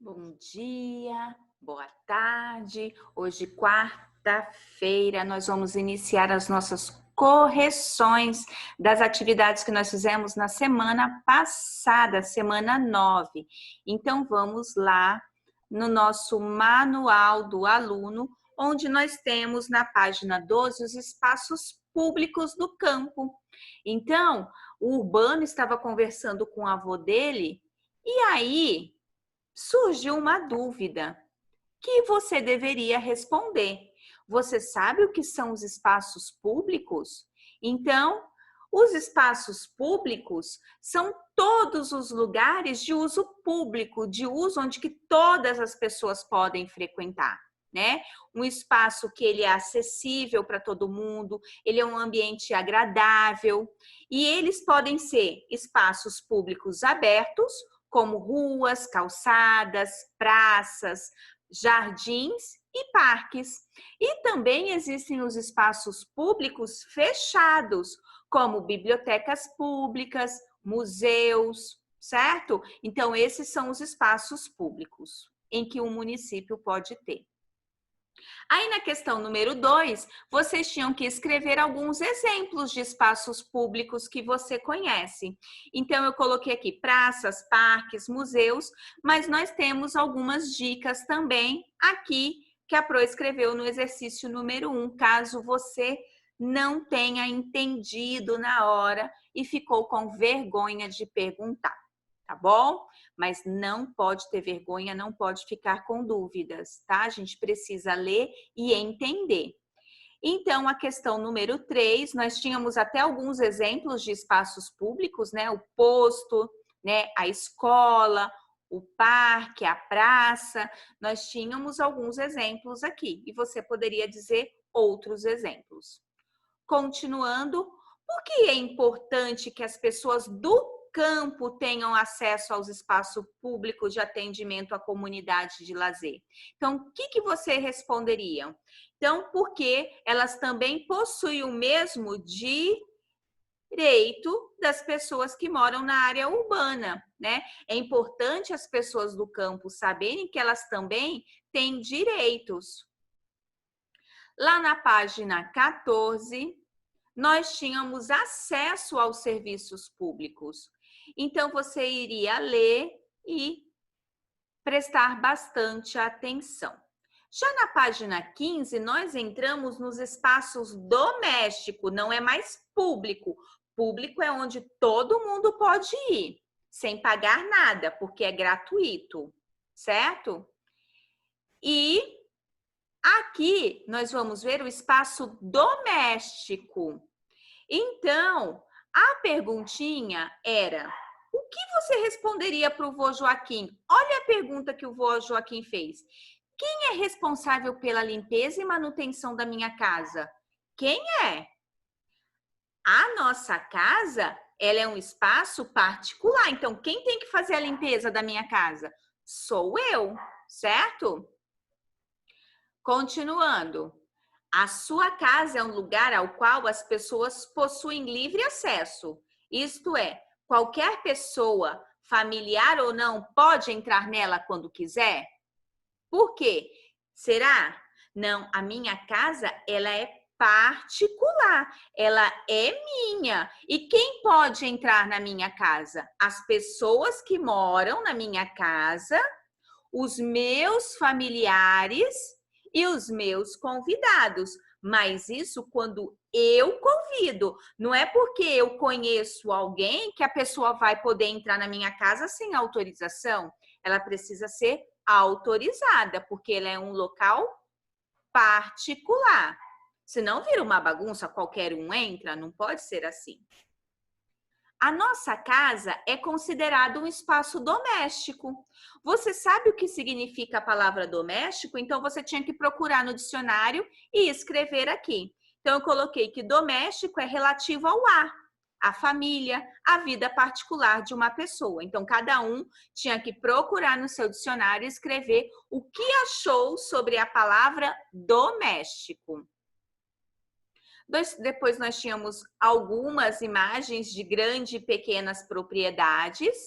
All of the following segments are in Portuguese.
Bom dia, boa tarde. Hoje, quarta-feira, nós vamos iniciar as nossas correções das atividades que nós fizemos na semana passada, semana 9. Então, vamos lá no nosso manual do aluno, onde nós temos na página 12 os espaços públicos do campo. Então, o Urbano estava conversando com o avô dele, e aí surgiu uma dúvida que você deveria responder. Você sabe o que são os espaços públicos? Então, os espaços públicos são todos os lugares de uso público, de uso onde que todas as pessoas podem frequentar, né? Um espaço que ele é acessível para todo mundo, ele é um ambiente agradável e eles podem ser espaços públicos abertos, como ruas, calçadas, praças, jardins e parques. E também existem os espaços públicos fechados, como bibliotecas públicas, museus, certo? Então, esses são os espaços públicos em que um município pode ter. Aí na questão número 2, vocês tinham que escrever alguns exemplos de espaços públicos que você conhece. Então eu coloquei aqui praças, parques, museus, mas nós temos algumas dicas também aqui que a Pro escreveu no exercício número 1, caso você não tenha entendido na hora e ficou com vergonha de perguntar, tá bom? Mas não pode ter vergonha, não pode ficar com dúvidas, tá? A gente precisa ler e entender. Então, a questão número 3, nós tínhamos até alguns exemplos de espaços públicos, né? O posto, né? A escola, o parque, a praça. Nós tínhamos alguns exemplos aqui e você poderia dizer outros exemplos. Continuando, por que é importante que as pessoas do campo tenham acesso aos espaços públicos de atendimento à comunidade de lazer? Então, o que você responderia? Então, porque elas também possuem o mesmo direito das pessoas que moram na área urbana, né? É importante as pessoas do campo saberem que elas também têm direitos. Lá na página 14, nós tínhamos acesso aos serviços públicos. Então, você iria ler e prestar bastante atenção. Já na página 15, nós entramos nos espaços domésticos, não é mais público. Público é onde todo mundo pode ir, sem pagar nada, porque é gratuito, certo? E aqui nós vamos ver o espaço doméstico. Então, a perguntinha era: o que você responderia para o vô Joaquim? Olha a pergunta que o vô Joaquim fez. Quem é responsável pela limpeza e manutenção da minha casa? Quem é? A nossa casa, ela é um espaço particular. Então, quem tem que fazer a limpeza da minha casa? Sou eu, certo? Continuando. A sua casa é um lugar ao qual as pessoas possuem livre acesso. Isto é, qualquer pessoa, familiar ou não, pode entrar nela quando quiser? Por quê? Será? Não, a minha casa, ela é particular, ela é minha. E quem pode entrar na minha casa? As pessoas que moram na minha casa, os meus familiares e os meus convidados. Mas isso quando eu convido. Não é porque eu conheço alguém que a pessoa vai poder entrar na minha casa sem autorização. Ela precisa ser autorizada, porque ela é um local particular. Senão vira uma bagunça, qualquer um entra, não pode ser assim. A nossa casa é considerada um espaço doméstico. Você sabe o que significa a palavra doméstico? Então, você tinha que procurar no dicionário e escrever aqui. Então, eu coloquei que doméstico é relativo ao lar, à família, à vida particular de uma pessoa. Então, cada um tinha que procurar no seu dicionário e escrever o que achou sobre a palavra doméstico. Depois nós tínhamos algumas imagens de grandes e pequenas propriedades,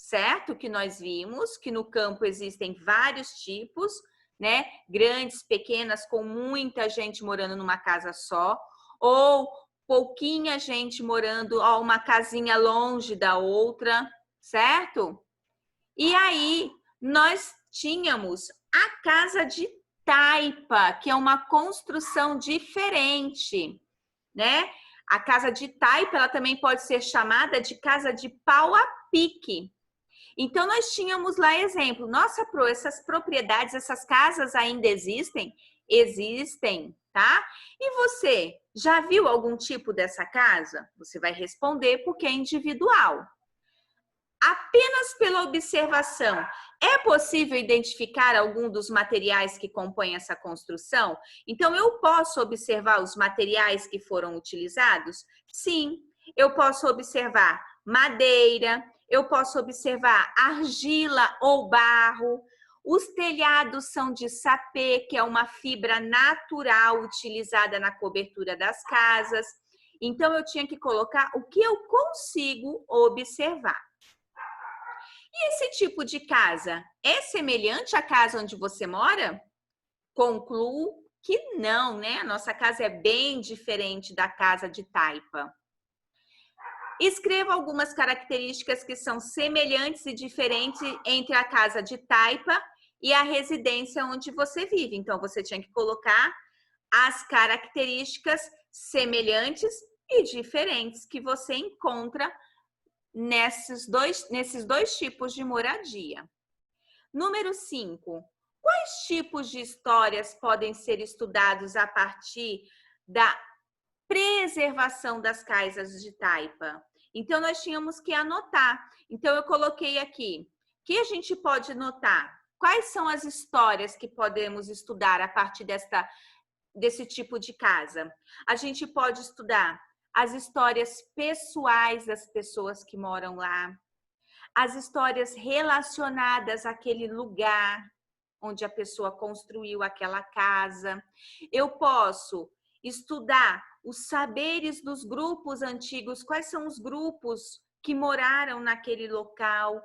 certo? Que nós vimos que no campo existem vários tipos, né? Grandes, pequenas, com muita gente morando numa casa só, ou pouquinha gente morando, ó, uma casinha longe da outra, certo? E aí nós tínhamos a casa de taipa, que é uma construção diferente, né? A casa de taipa, ela também pode ser chamada de casa de pau a pique. Então, nós tínhamos lá exemplo. Nossa, Pro, essas propriedades, essas casas ainda existem? Existem, tá? E você, já viu algum tipo dessa casa? Você vai responder porque é individual. Apenas pela observação, é possível identificar algum dos materiais que compõem essa construção? Então, eu posso observar os materiais que foram utilizados? Sim, eu posso observar madeira, eu posso observar argila ou barro. Os telhados são de sapê, que é uma fibra natural utilizada na cobertura das casas. Então, eu tinha que colocar o que eu consigo observar. E esse tipo de casa é semelhante à casa onde você mora? Concluo que não, né? A nossa casa é bem diferente da casa de taipa. Escreva algumas características que são semelhantes e diferentes entre a casa de taipa e a residência onde você vive. Então, você tinha que colocar as características semelhantes e diferentes que você encontra nesses dois tipos de moradia. Número 5. Quais tipos de histórias podem ser estudados a partir da preservação das casas de taipa? Então, nós tínhamos que anotar. Então, eu coloquei aqui. O que a gente pode notar? Quais são as histórias que podemos estudar a partir desse tipo de casa? A gente pode estudar as histórias pessoais das pessoas que moram lá, as histórias relacionadas àquele lugar onde a pessoa construiu aquela casa. Eu posso estudar os saberes dos grupos antigos, quais são os grupos que moraram naquele local,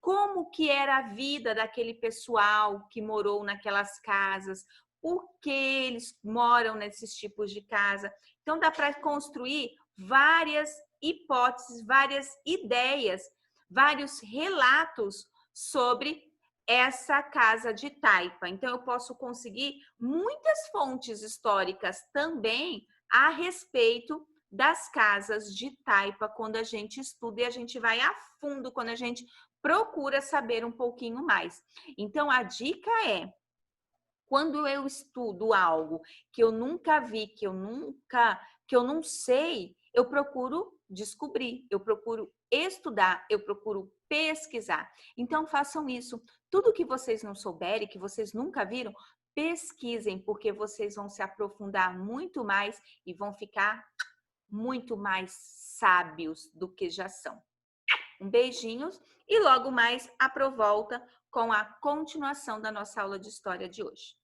como que era a vida daquele pessoal que morou naquelas casas, por que eles moram nesses tipos de casa. Então, dá para construir várias hipóteses, várias ideias, vários relatos sobre essa casa de taipa. Então, eu posso conseguir muitas fontes históricas também a respeito das casas de taipa quando a gente estuda e a gente vai a fundo, quando a gente procura saber um pouquinho mais. Então, a dica é, quando eu estudo algo que eu nunca vi, que eu não sei, eu procuro descobrir, eu procuro estudar, eu procuro pesquisar. Então, façam isso. Tudo que vocês não souberem, que vocês nunca viram, pesquisem, porque vocês vão se aprofundar muito mais e vão ficar muito mais sábios do que já são. Um beijinho e logo mais a Pro volta com a continuação da nossa aula de história de hoje.